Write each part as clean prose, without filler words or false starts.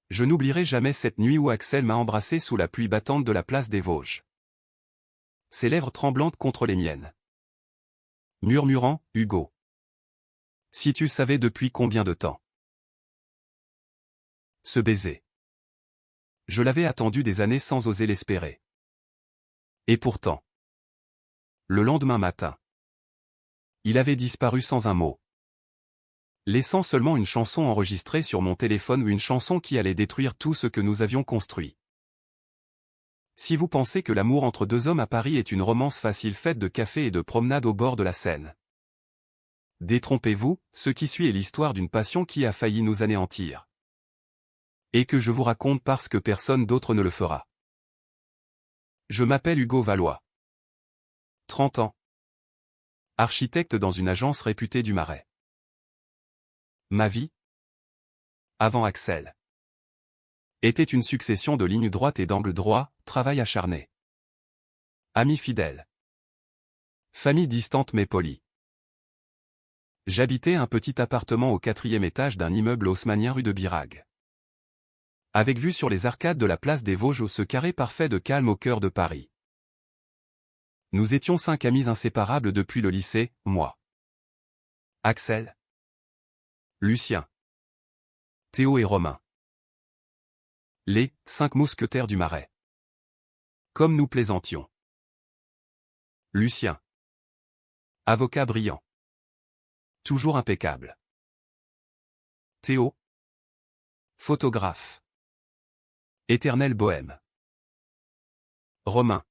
Je n'oublierai jamais cette nuit où Axel m'a embrassé sous la pluie battante de la place des Vosges. Ses lèvres tremblantes contre les miennes. Murmurant, Hugo. Si tu savais depuis combien de temps. Ce baiser. Je l'avais attendu des années sans oser l'espérer. Et pourtant. Le lendemain matin. Il avait disparu sans un mot. Laissant seulement une chanson enregistrée sur mon téléphone ou une chanson qui allait détruire tout ce que nous avions construit. Si vous pensez que l'amour entre deux hommes à Paris est une romance facile faite de café et de promenade au bord de la Seine. Détrompez-vous, ce qui suit est l'histoire d'une passion qui a failli nous anéantir. Et que je vous raconte parce que personne d'autre ne le fera. Je m'appelle Hugo Valois. 30 ans. Architecte dans une agence réputée du Marais. Ma vie, avant Axel, était une succession de lignes droites et d'angles droits, travail acharné. Amis fidèles. Famille distante mais polie. J'habitais un petit appartement au 4e étage d'un immeuble haussmannien rue de Birague. Avec vue sur les arcades de la place des Vosges, ce carré parfait de calme au cœur de Paris. Nous étions 5 amis inséparables depuis le lycée, moi. Axel. Lucien. Théo et Romain. Les 5 mousquetaires du Marais. Comme nous plaisantions. Lucien. Avocat brillant. Toujours impeccable. Théo. Photographe. Éternel bohème. Romain.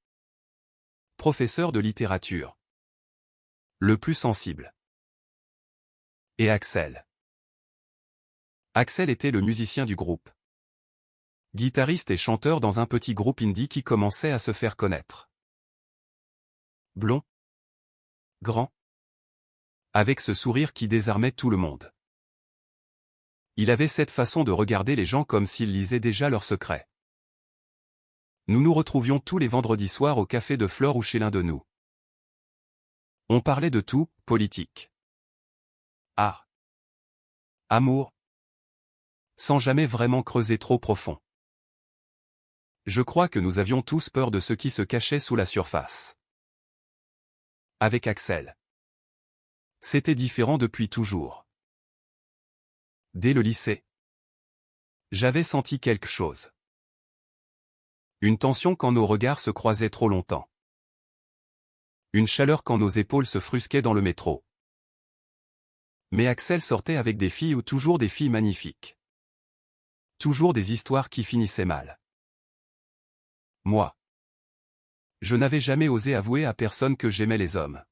Professeur de littérature. Le plus sensible. Et Axel. Axel était le musicien du groupe. Guitariste et chanteur dans un petit groupe indie qui commençait à se faire connaître. Blond. Grand. Avec ce sourire qui désarmait tout le monde. Il avait cette façon de regarder les gens comme s'ils lisaient déjà leurs secrets. Nous nous retrouvions tous les vendredis soirs au café de Flore ou chez l'un de nous. On parlait de tout, politique. Art. Amour. Sans jamais vraiment creuser trop profond. Je crois que nous avions tous peur de ce qui se cachait sous la surface. Avec Axel. C'était différent depuis toujours. Dès le lycée. J'avais senti quelque chose. Une tension quand nos regards se croisaient trop longtemps. Une chaleur quand nos épaules se frusquaient dans le métro. Mais Axel sortait avec des filles ou toujours des filles magnifiques. Toujours des histoires qui finissaient mal. Moi. Je n'avais jamais osé avouer à personne que j'aimais les hommes.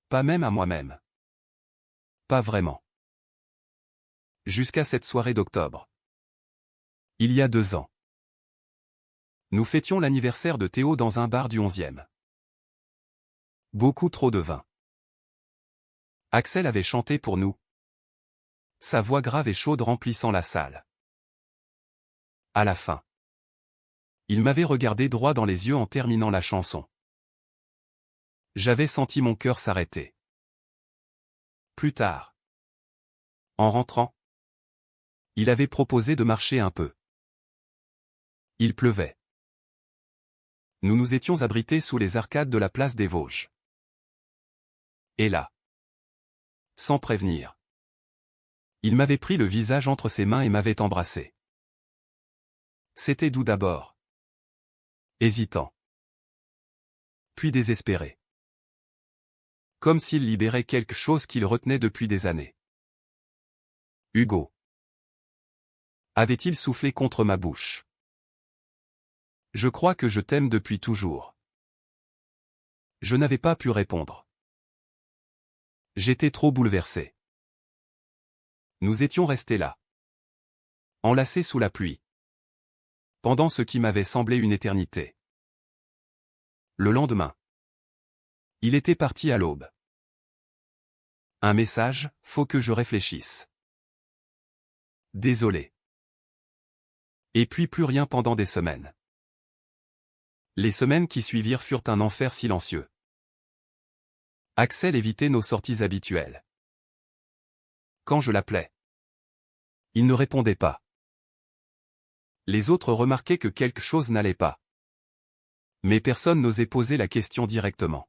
Pas même à moi-même. Pas vraiment. Jusqu'à cette soirée d'octobre. Il y a 2 ans. Nous fêtions l'anniversaire de Théo dans un bar du 11e. Beaucoup trop de vin. Axel avait chanté pour nous. Sa voix grave et chaude remplissant la salle. À la fin. Il m'avait regardé droit dans les yeux en terminant la chanson. J'avais senti mon cœur s'arrêter. Plus tard. En rentrant. Il avait proposé de marcher un peu. Il pleuvait. Nous nous étions abrités sous les arcades de la place des Vosges. Et là. Sans prévenir. Il m'avait pris le visage entre ses mains et m'avait embrassé. C'était doux d'abord. Hésitant. Puis désespéré. Comme s'il libérait quelque chose qu'il retenait depuis des années. Hugo. Avait-il soufflé contre ma bouche? Je crois que je t'aime depuis toujours. Je n'avais pas pu répondre. J'étais trop bouleversé. Nous étions restés là. Enlacés sous la pluie. Pendant ce qui m'avait semblé une éternité. Le lendemain. Il était parti à l'aube. Un message, faut que je réfléchisse. Désolé. Et puis plus rien pendant des semaines. Les semaines qui suivirent furent un enfer silencieux. Axel évitait nos sorties habituelles. Quand je l'appelais, il ne répondait pas. Les autres remarquaient que quelque chose n'allait pas. Mais personne n'osait poser la question directement.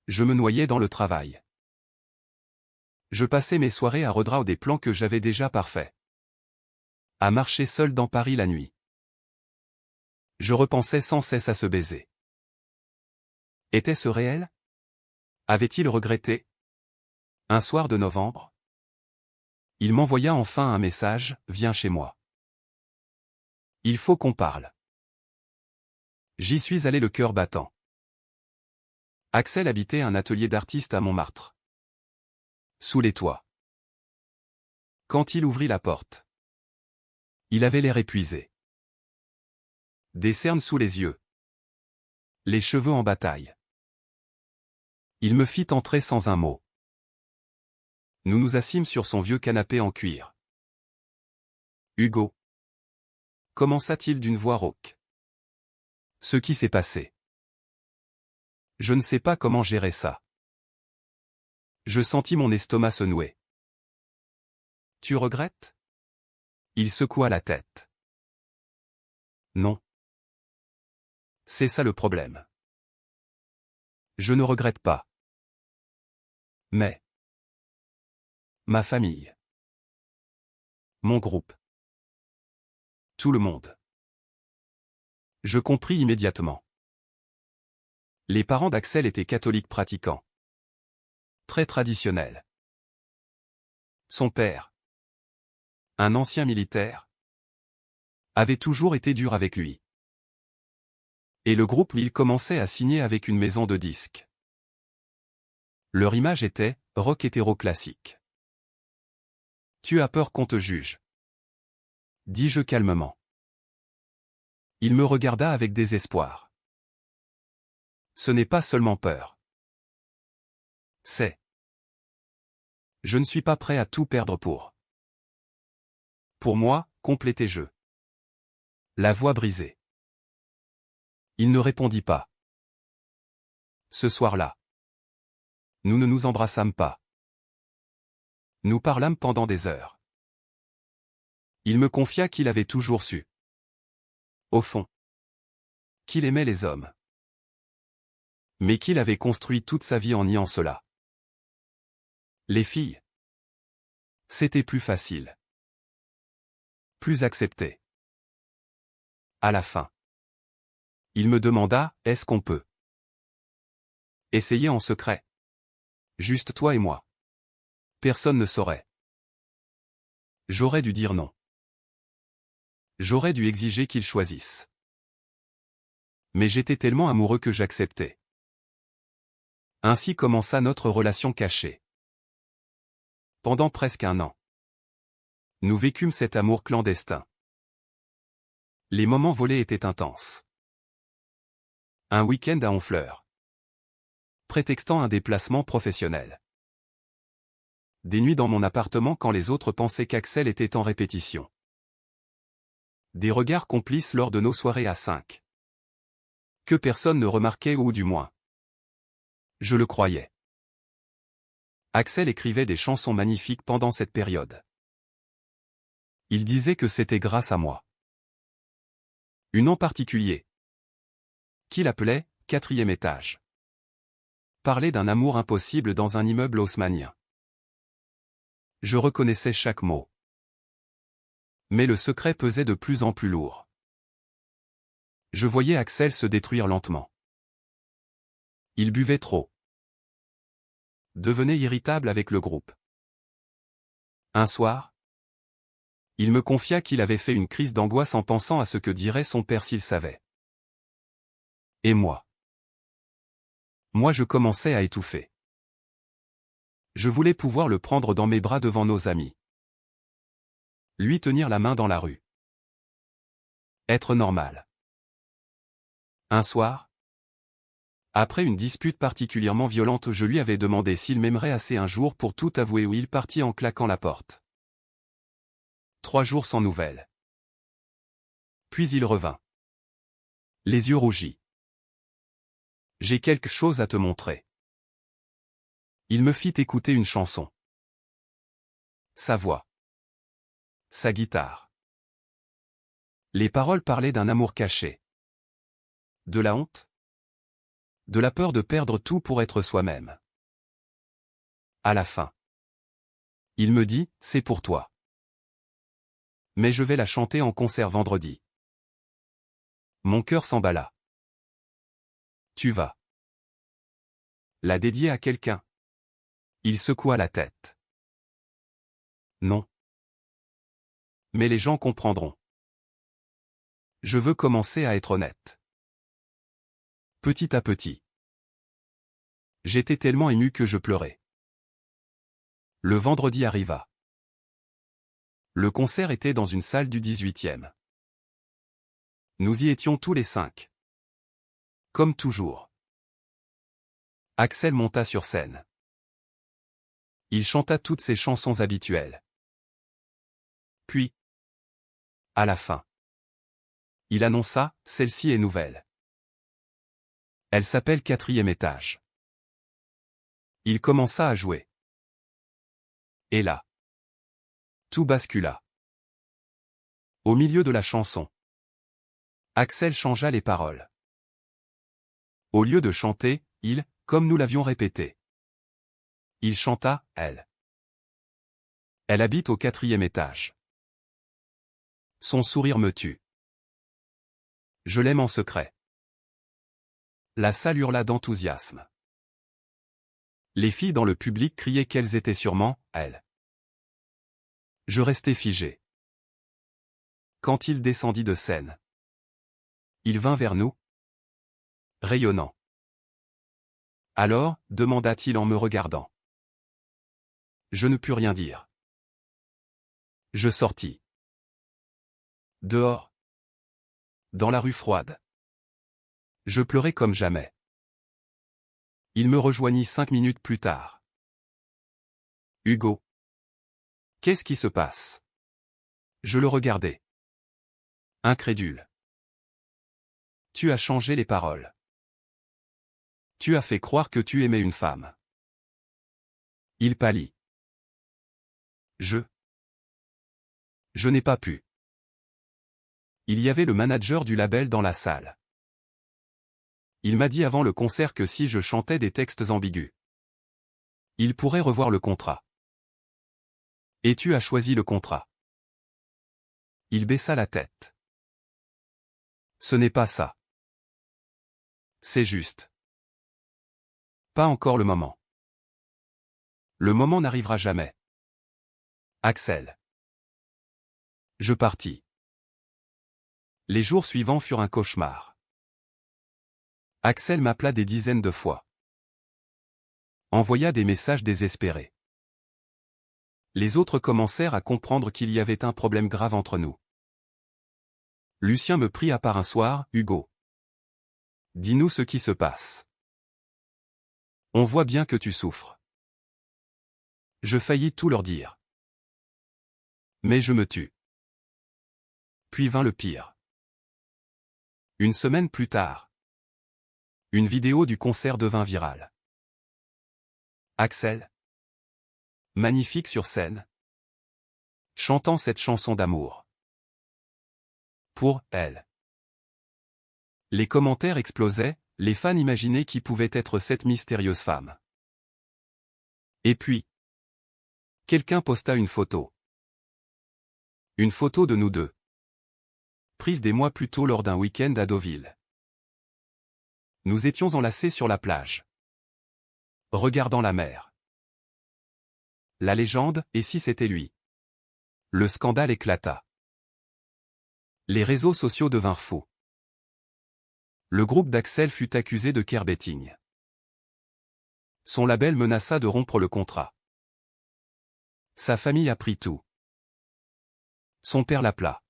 Je me noyais dans le travail. Je passais mes soirées à redrao des plans que j'avais déjà parfaits. À marcher seul dans Paris la nuit. Je repensais sans cesse à ce baiser. Était-ce réel? Avait-il regretté? Un soir de novembre, il m'envoya enfin un message, viens chez moi. Il faut qu'on parle. J'y suis allé le cœur battant. Axel habitait un atelier d'artiste à Montmartre. Sous les toits. Quand il ouvrit la porte, il avait l'air épuisé. Des cernes sous les yeux. Les cheveux en bataille. Il me fit entrer sans un mot. Nous nous assîmes sur son vieux canapé en cuir. Hugo. Commença-t-il d'une voix rauque. Ce qui s'est passé. Je ne sais pas comment gérer ça. Je sentis mon estomac se nouer. Tu regrettes? Il secoua la tête. Non. C'est ça le problème. Je ne regrette pas. Mais. Ma famille. Mon groupe. Tout le monde. Je compris immédiatement. Les parents d'Axel étaient catholiques pratiquants. Très traditionnels. Son père, un ancien militaire, avait toujours été dur avec lui. Et le groupe il commençait à signer avec une maison de disques. Leur image était rock hétéro-classique. Tu as peur qu'on te juge? Dis-je calmement. Il me regarda avec désespoir. Ce n'est pas seulement peur. C'est. Je ne suis pas prêt à tout perdre pour. Pour moi, complétai-je. La voix brisée. Il ne répondit pas. Ce soir-là, nous ne nous embrassâmes pas. Nous parlâmes pendant des heures. Il me confia qu'il avait toujours su. Au fond. Qu'il aimait les hommes. Mais qu'il avait construit toute sa vie en niant cela. Les filles. C'était plus facile. Plus accepté. À la fin. Il me demanda, est-ce qu'on peut essayer en secret? Juste toi et moi. Personne ne saurait. J'aurais dû dire non. J'aurais dû exiger qu'il choisisse. Mais j'étais tellement amoureux que j'acceptais. Ainsi commença notre relation cachée. Pendant presque un an. Nous vécûmes cet amour clandestin. Les moments volés étaient intenses. Un week-end à Honfleur. Prétextant un déplacement professionnel. Des nuits dans mon appartement quand les autres pensaient qu'Axel était en répétition. Des regards complices lors de nos soirées à 5. Que personne ne remarquait ou du moins. Je le croyais. Axel écrivait des chansons magnifiques pendant cette période. Il disait que c'était grâce à moi. Une en particulier. Qu'il appelait « Quatrième étage ». Parlait d'un amour impossible dans un immeuble haussmannien. Je reconnaissais chaque mot. Mais le secret pesait de plus en plus lourd. Je voyais Axel se détruire lentement. Il buvait trop. Devenait irritable avec le groupe. Un soir, il me confia qu'il avait fait une crise d'angoisse en pensant à ce que dirait son père s'il savait. Et moi? Moi je commençais à étouffer. Je voulais pouvoir le prendre dans mes bras devant nos amis. Lui tenir la main dans la rue. Être normal. Un soir, après une dispute particulièrement violente, je lui avais demandé s'il m'aimerait assez un jour pour tout avouer où il partit en claquant la porte. 3 jours sans nouvelles. Puis il revint. Les yeux rougis. J'ai quelque chose à te montrer. Il me fit écouter une chanson. Sa voix. Sa guitare. Les paroles parlaient d'un amour caché. De la honte. De la peur de perdre tout pour être soi-même. À la fin. Il me dit, c'est pour toi. Mais je vais la chanter en concert vendredi. Mon cœur s'emballa. Tu vas la dédier à quelqu'un? Il secoua la tête. Non. Mais les gens comprendront. Je veux commencer à être honnête. Petit à petit. J'étais tellement ému que je pleurais. Le vendredi arriva. Le concert était dans une salle du 18e. Nous y étions tous les 5. Comme toujours. Axel monta sur scène. Il chanta toutes ses chansons habituelles. Puis, à la fin, il annonça, celle-ci est nouvelle. Elle s'appelle Quatrième étage. Il commença à jouer. Et là, tout bascula. Au milieu de la chanson, Axel changea les paroles. Au lieu de chanter, comme nous l'avions répété. Il chanta, elle. Elle habite au 4e étage. Son sourire me tue. Je l'aime en secret. La salle hurla d'enthousiasme. Les filles dans le public criaient qu'elles étaient sûrement, elles. Je restais figé. Quand il descendit de scène, il vint vers nous, rayonnant. Alors, demanda-t-il en me regardant. Je ne pus rien dire. Je sortis. Dehors. Dans la rue froide. Je pleurais comme jamais. Il me rejoignit 5 minutes plus tard. Hugo. Qu'est-ce qui se passe? Je le regardais. Incrédule. Tu as changé les paroles. Tu as fait croire que tu aimais une femme. Il pâlit. Je n'ai pas pu. Il y avait le manager du label dans la salle. Il m'a dit avant le concert que si je chantais des textes ambigus, il pourrait revoir le contrat. Et tu as choisi le contrat. Il baissa la tête. Ce n'est pas ça. C'est juste. Pas encore le moment. Le moment n'arrivera jamais. Axel. Je partis. Les jours suivants furent un cauchemar. Axel m'appela des dizaines de fois. Envoya des messages désespérés. Les autres commencèrent à comprendre qu'il y avait un problème grave entre nous. Lucien me prit à part un soir, Hugo. Dis-nous ce qui se passe. On voit bien que tu souffres. Je faillis tout leur dire. Mais je me tus. Puis vint le pire. Une semaine plus tard. Une vidéo du concert devint virale. Axel. Magnifique sur scène. Chantant cette chanson d'amour. Pour elle. Les commentaires explosaient, les fans imaginaient qui pouvait être cette mystérieuse femme. Et puis, quelqu'un posta une photo. Une photo de nous deux. Prise des mois plus tôt lors d'un week-end à Deauville. Nous étions enlacés sur la plage. Regardant la mer. La légende, et si c'était lui? Le scandale éclata. Les réseaux sociaux devinrent fous. Le groupe d'Axel fut accusé de queerbaiting. Son label menaça de rompre le contrat. Sa famille apprit tout. Son père l'appela.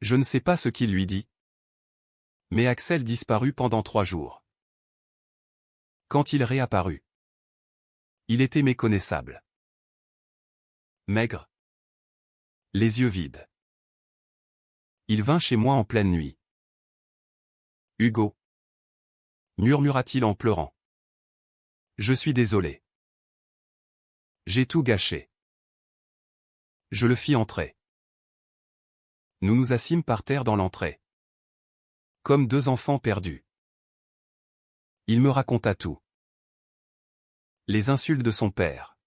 Je ne sais pas ce qu'il lui dit. Mais Axel disparut pendant 3 jours. Quand il réapparut, il était méconnaissable. Maigre. Les yeux vides. Il vint chez moi en pleine nuit. Hugo. Murmura-t-il en pleurant. Je suis désolé. J'ai tout gâché. Je le fis entrer. Nous nous assîmes par terre dans l'entrée. Comme deux enfants perdus. Il me raconta tout. Les insultes de son père.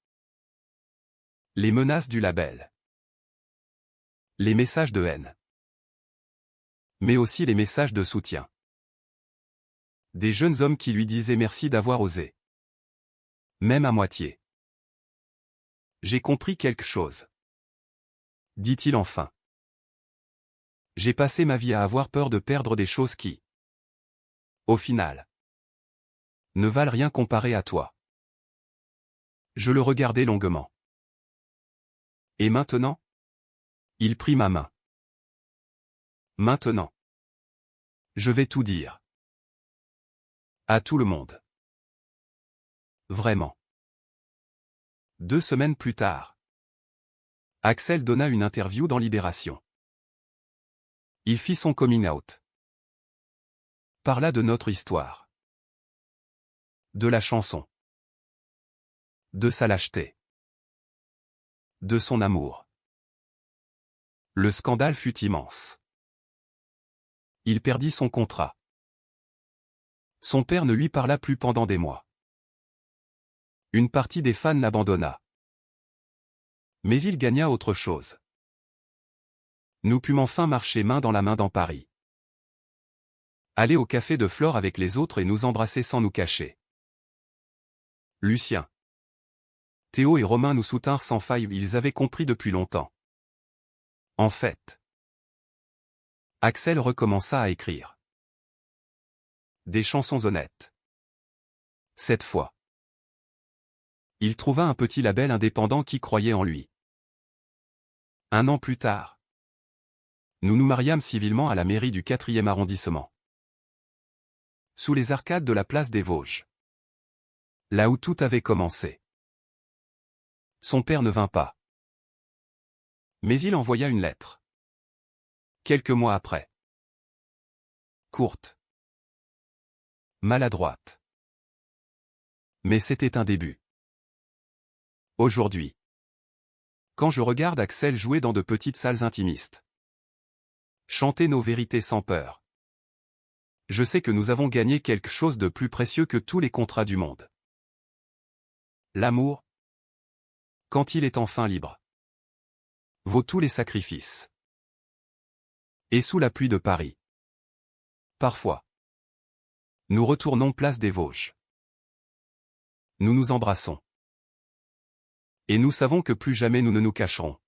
Les menaces du label. Les messages de haine. Mais aussi les messages de soutien. Des jeunes hommes qui lui disaient merci d'avoir osé. Même à moitié. J'ai compris quelque chose. Dit-il enfin. J'ai passé ma vie à avoir peur de perdre des choses qui, au final, ne valent rien comparé à toi. Je le regardai longuement. Et maintenant? Il prit ma main. Maintenant. Je vais tout dire. À tout le monde. Vraiment. 2 semaines plus tard. Axel donna une interview dans Libération. Il fit son coming out. Parla de notre histoire. De la chanson. De sa lâcheté. De son amour. Le scandale fut immense. Il perdit son contrat. Son père ne lui parla plus pendant des mois. Une partie des fans l'abandonna. Mais il gagna autre chose. Nous pûmes enfin marcher main dans la main dans Paris. Aller au café de Flore avec les autres et nous embrasser sans nous cacher. Lucien, Théo et Romain nous soutinrent sans faille, ils avaient compris depuis longtemps. En fait, Axel recommença à écrire. Des chansons honnêtes. Cette fois. Il trouva un petit label indépendant qui croyait en lui. 1 an plus tard. Nous nous mariâmes civilement à la mairie du 4e arrondissement. Sous les arcades de la place des Vosges. Là où tout avait commencé. Son père ne vint pas. Mais il envoya une lettre. Quelques mois après. Courte. Maladroite. Mais c'était un début. Aujourd'hui. Quand je regarde Axel jouer dans de petites salles intimistes. Chanter nos vérités sans peur. Je sais que nous avons gagné quelque chose de plus précieux que tous les contrats du monde. L'amour, quand il est enfin libre, vaut tous les sacrifices. Et sous la pluie de Paris. Parfois. Nous retournons place des Vosges. Nous nous embrassons. Et nous savons que plus jamais nous ne nous cacherons.